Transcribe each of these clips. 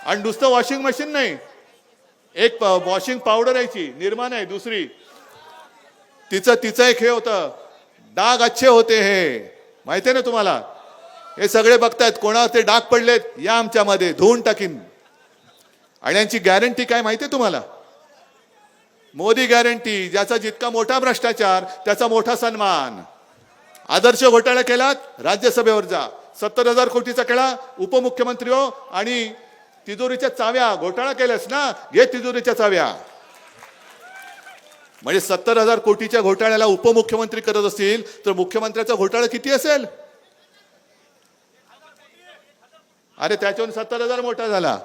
आणि नुसतं washing machine नाही, एक वॉशिंग पावडर यायची निर्मा नाही दुसरी, तिचं एक हे होतं, डाग अच्छे होते हे, माहितीये ना तुम्हाला. हे सगळे बघतायत कोणावर ते डाग पडलेत, या आमच्यामध्ये धुवून टाकीन. आणि यांची गॅरंटी काय माहितीये तुम्हाला? मोदी गॅरंटी. ज्याचा जितका मोठा भ्रष्टाचार त्याचा मोठा सन्मान. आदर्श घोटाळा केलात, राज्यसभेवर जा. 70,000 कोटीचा केला, उपमुख्यमंत्री हो, आणि तिजोरीच्या चाव्या घोटाळा केल्यास ना, घे तिजोरीच्या चाव्या. म्हणजे 70,000 कोटीच्या घोटाळ्याला उपमुख्यमंत्री करत असतील तर मुख्यमंत्र्याचा घोटाळा किती असेल? अरे त्याच्याहून 70,000 मोठा झाला.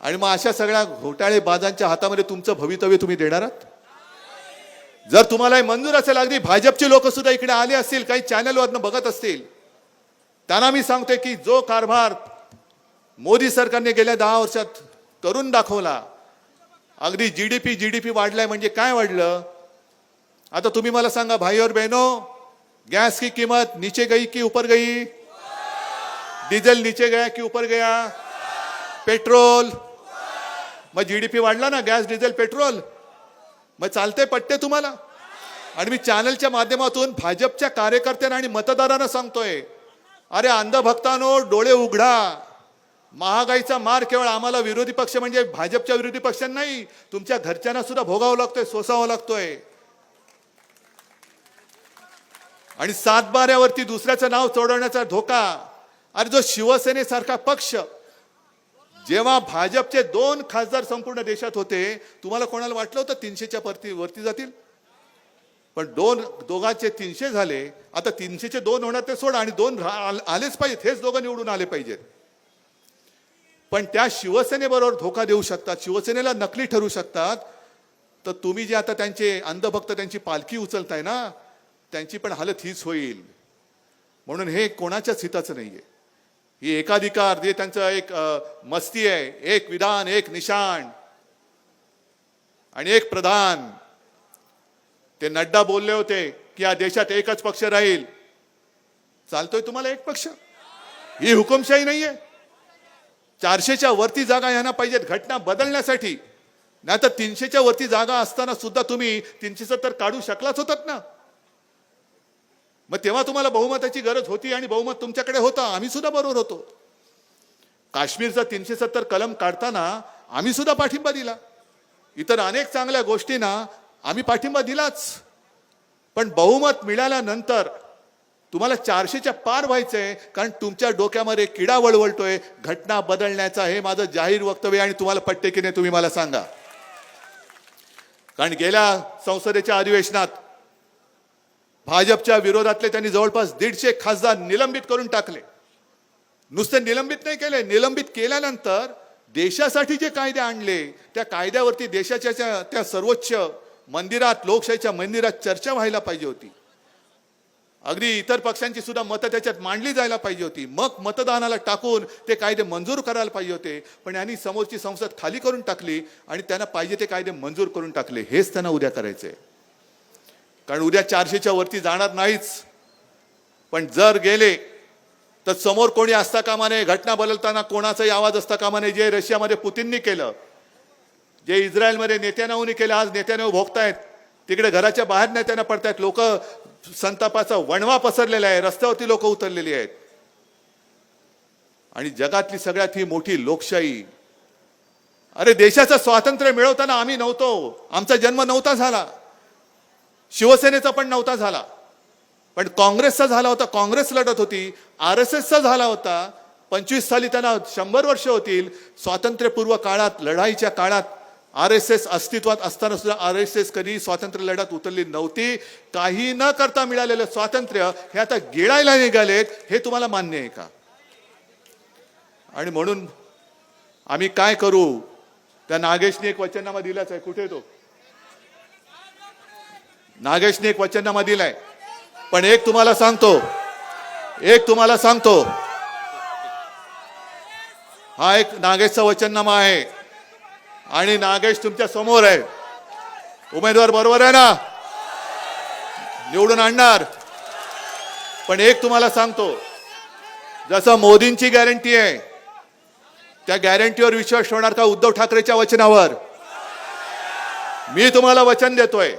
आणि मग अशा सगळ्या घोटाळेबाजांच्या हातामध्ये तुमचं भवितव्य तुम्ही देणार आहात? जर तुम्हाला मंजूर असेल, अगदी भाजपचे लोक सुद्धा इकडे आले असतील, काही चॅनलवरनं बघत असतील, त्यांना मी सांगतोय की जो कारभार मोदी सरकारने गेल्या 10 वर्षात करून दाखवला, अगदी जीडीपी वाढलाय. म्हणजे काय वाढलं? आता तुम्ही मला सांगा भाई और बहनों, गैस की कीमत नीचे गई कि ऊपर गई? डीजल नीचे गया कि ऊपर गया? पेट्रोल, मग जीडीपी वाढला ना, गॅस डिझेल पेट्रोल. मग चालते पट्टे तुम्हाला. आणि मी चॅनलच्या माध्यमातून भाजपच्या कार्यकर्त्यांना आणि मतदारांना सांगतोय, अरे अंधभक्तांनो, डोळे उघडा. महागाईचा मार केवळ आम्हाला विरोधी पक्ष म्हणजे भाजपच्या विरोधी पक्षांना नाही, तुमच्या घरच्यांना सुद्धा भोगावं लागतोय, सोसावं लागतोय. आणि 7-12वरती दुसऱ्याचं नाव चढवण्याचा धोका. अरे जो शिवसेनेसारखा पक्ष, जेव्हा भाजपचे 2 खासदार संपूर्ण देशात होते, तुम्हाला कोणाला वाटलं होतं 300च्या वरती जातील? पण दोघांचे 300 झाले. आता 300चे 2 होणार ते सोडा, आणि 2 आलेच पाहिजेत, हेच दोघं निवडून आले पाहिजेत. पण त्या शिवसेनेबरोबर धोका देऊ शकतात, शिवसेनेला नकली ठरू शकतात. तर तुम्ही जे आता त्यांचे अंधभक्त त्यांची पालखी उचलताय ना, त्यांची पण हालत हीच होईल. म्हणून हे कोणाच्याच हिताचं नाहीये. ही एकाधिकार जे त्यांचं एक मस्ती आहे, एक विधान, एक निशाण आणि एक प्रधान. ते नड्डा बोलले होते की या देशात एकच पक्ष राहील. चालतोय तुम्हाला एक पक्ष? ही हुकुमशाही नाहीये. 400च्या वरती जागा यांना पाहिजेत घटना बदलण्यासाठी. नाही तर 300च्या वरती जागा असताना सुद्धा तुम्ही 370 काढू शकलाच होतात ना. मग तेव्हा तुम्हाला बहुमताची गरज होती आणि बहुमत तुमच्याकडे होतं. आम्ही सुद्धा बरोबर होतो. काश्मीरचा 370 कलम काढताना आम्ही सुद्धा पाठिंबा दिला. इतर अनेक चांगल्या गोष्टींना आम्ही पाठिंबा दिलाच. पण बहुमत मिळाल्यानंतर तुम्हाला 400च्या पार व्हायचंय, कारण तुमच्या डोक्यामध्ये किडा वळवळतोय घटना बदलण्याचा. हे माझं जाहीर वक्तव्य आणि तुम्हाला पटते की नाही तुम्ही मला सांगा. कारण गेल्या संसदेच्या अधिवेशनात भाजपच्या विरोधातले त्यांनी जवळपास 150 खासदार निलंबित करून टाकले. नुसते निलंबित नाही केले, निलंबित केल्यानंतर देशासाठी जे कायदे आणले त्या कायद्यावरती देशाच्या त्या सर्वोच्च मंदिरात, लोकशाहीच्या मंदिरात चर्चा व्हायला पाहिजे होती. अगदी इतर पक्षांची सुद्धा मतं त्याच्यात मांडली जायला पाहिजे होती. मग मतदानाला टाकून ते कायदे मंजूर करायला पाहिजे होते. पण यांनी समोरची संसद खाली करून टाकली आणि त्यांना पाहिजे ते कायदे मंजूर करून टाकले. हेच त्यांना उद्या करायचंय. कारण उद्या 400च्या वरती जाणार नाहीच. पण जर गेले तर समोर कोणी असता कामा नये. घटना बदलताना कोणाचाही आवाज असता कामा नये. जे रशियामध्ये पुतीननी केलं, जे इस्रायलमध्ये नेत्यानाहूनी केलं, आज नेत्यानाहू भोगतायत. तिकडे घराच्या बाहेर नेत्यांना पडतायत. लोक संतापाचा वणवा पसरलेला आहे, रस्त्यावरती लोक उतरलेली आहेत. आणि जगातली सगळ्यात ही मोठी लोकशाही. अरे देशाचं स्वातंत्र्य मिळवताना आम्ही नव्हतो, आमचा जन्म नव्हता झाला, शिवसेनेचा पण नव्हता झाला, पण काँग्रेसचा झाला होता. काँग्रेस लढत होती. RSSचा झाला होता. 25 साली त्यांना 100 वर्ष होतील. स्वातंत्र्यपूर्व काळात, लढाईच्या काळात RSS अस्तित्वात असताना सुद्धा RSS कधी स्वातंत्र्य लढ्यात उतरली नव्हती. काही न करता मिळालेलं स्वातंत्र्य हे आता गिळायला निघालेत. हे तुम्हाला मान्य आहे का? आणि म्हणून आम्ही काय करू? त्या नागेशने एक वचननामा दिलाच आहे. कुठे तो नागेशने एक वचननामा दिलाय. पण एक तुम्हाला सांगतो, हा एक नागेशचा वचननामा आहे आणि नागेश तुमच्या समोर आहे. उमेदवार बरोबर आहे ना? निवडून आणणार. पण एक तुम्हाला सांगतो, जसं मोदींची गॅरंटी आहे त्या गॅरंटीवर विश्वास ठेवणार का उद्धव ठाकरेच्या वचनावर? मी तुम्हाला वचन देतोय,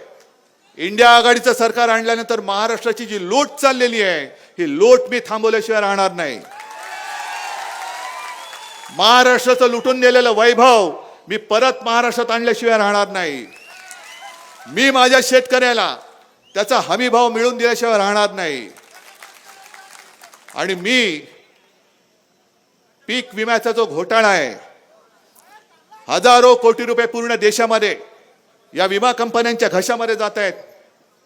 इंडिया आघाडीचं सरकार आणल्यानंतर महाराष्ट्राची जी लूट चाललेली आहे ही लूट मी थांबवल्याशिवाय राहणार नाही. महाराष्ट्राचं लुटून गेलेलं वैभव मी परत महाराष्ट्रात आणल्याशिवाय राहणार नाही. मी माझ्या शेतकऱ्याला त्याचा हमी भाव मिळवून दिल्याशिवाय राहणार नाही. आणि मी पीक विम्याचा जो घोटाळा आहे, हजारो कोटी रुपये पूर्ण देशामध्ये या विमा कंपन्यांच्या घशामध्ये जात आहेत.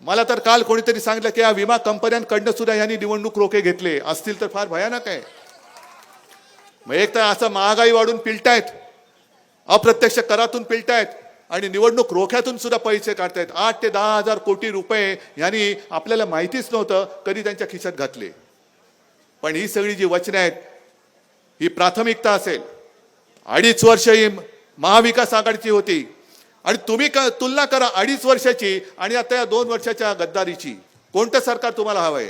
मला तर काल कोणीतरी सांगितलं की या विमा कंपन्यांकडनं सुद्धा यांनी निवडणूक रोखे घेतले असतील तर फार भयानक आहे. मग एक तर असं महागाई वाढून पिलतायत, अप्रत्यक्ष करातून पिलतायत आणि निवडणूक रोख्यातून सुद्धा पैसे काढतायत. 8 ते 10 हजार कोटी रुपये यांनी आपल्याला माहितीच नव्हतं कधी त्यांच्या खिशात घातले. पण ही सगळी जी वचने आहेत ही प्राथमिकता असेल. 2.5 वर्ष ही महाविकास आघाडीची होती आणि तुम्ही तुलना करा 2.5 वर्षाची आणि आता या 2 वर्षाच्या गद्दारीची. कोणतं सरकार तुम्हाला हवंय?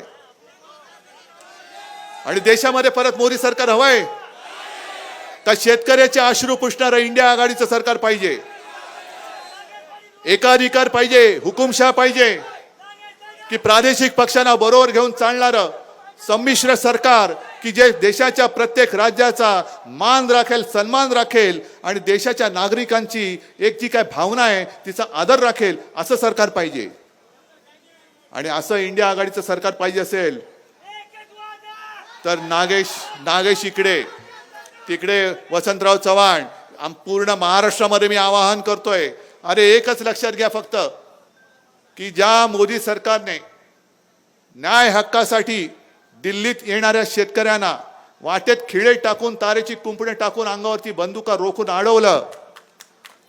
आणि देशामध्ये परत मोदी सरकार हवंय का शेतकऱ्याचे अश्रू पुसणारं इंडिया आघाडीचं सरकार पाहिजे? एकाधिकार पाहिजे, हुकुमशाह पाहिजे की प्रादेशिक पक्षांना बरोबर घेऊन चालणारं संमिश्र सरकार की जे देशाच्या प्रत्येक राज्याचा मान राखेल, सन्मान राखेल आणि देशाच्या नागरिकांची एक जी काय भावना आहे तिचा आदर राखेल असं सरकार पाहिजे. आणि असं इंडिया आघाडीचं सरकार पाहिजे असेल तर नागेश इकडे, तिकडे वसंतराव चव्हाण, पूर्ण महाराष्ट्रामध्ये मी आवाहन करतोय, अरे एकच लक्षात घ्या फक्त की ज्या मोदी सरकारने न्याय हक्कासाठी दिल्लीत येणाऱ्या शेतकऱ्यांना वाटेत खिळे टाकून, तारेची कुंपणे टाकून, अंगावरती बंदुका रोखून अडवलं,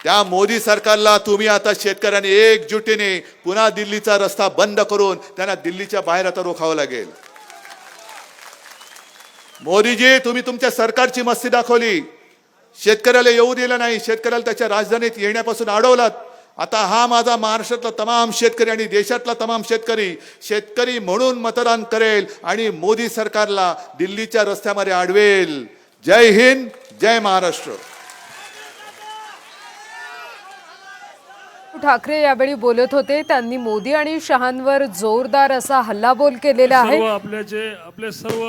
त्या मोदी सरकारला तुम्ही आता शेतकऱ्यांनी एकजुटीने पुन्हा दिल्लीचा रस्ता बंद करून त्यांना दिल्लीच्या बाहेर आता रोखावं लागेल. मोदीजी, तुम्ही तुमच्या सरकारची मस्ती दाखवली, शेतकऱ्याला येऊ दिलं नाही, शेतकऱ्याला त्याच्या राजधानीत येण्यापासून अडवलात. आता हा माझा महाराष्ट्रातला तमाम शेतकरी आणि देशातला तमाम शेतकरी म्हणून मतदान करेल आणि मोदी सरकारला दिल्लीच्या रस्त्यामध्ये अडवेल. जय हिंद, जय महाराष्ट्र. ठाकरे यावेळी बोलत होते. त्यांनी मोदी आणि शहांवर जोरदार असा हल्लाबोल केलेला आहे. आपले सर्व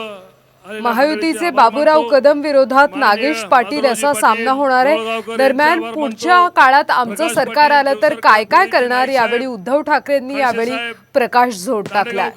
महायुतीचे बाबूराव कदम विरोधात नागेश पाटील असा सामना होणार आहे. दरम्यान पुढच्या काळात आमचं सरकार आलं तर काय काय करणार, यावेळी उद्धव ठाकरेंनी यावेळी प्रकाश झोड टाकला.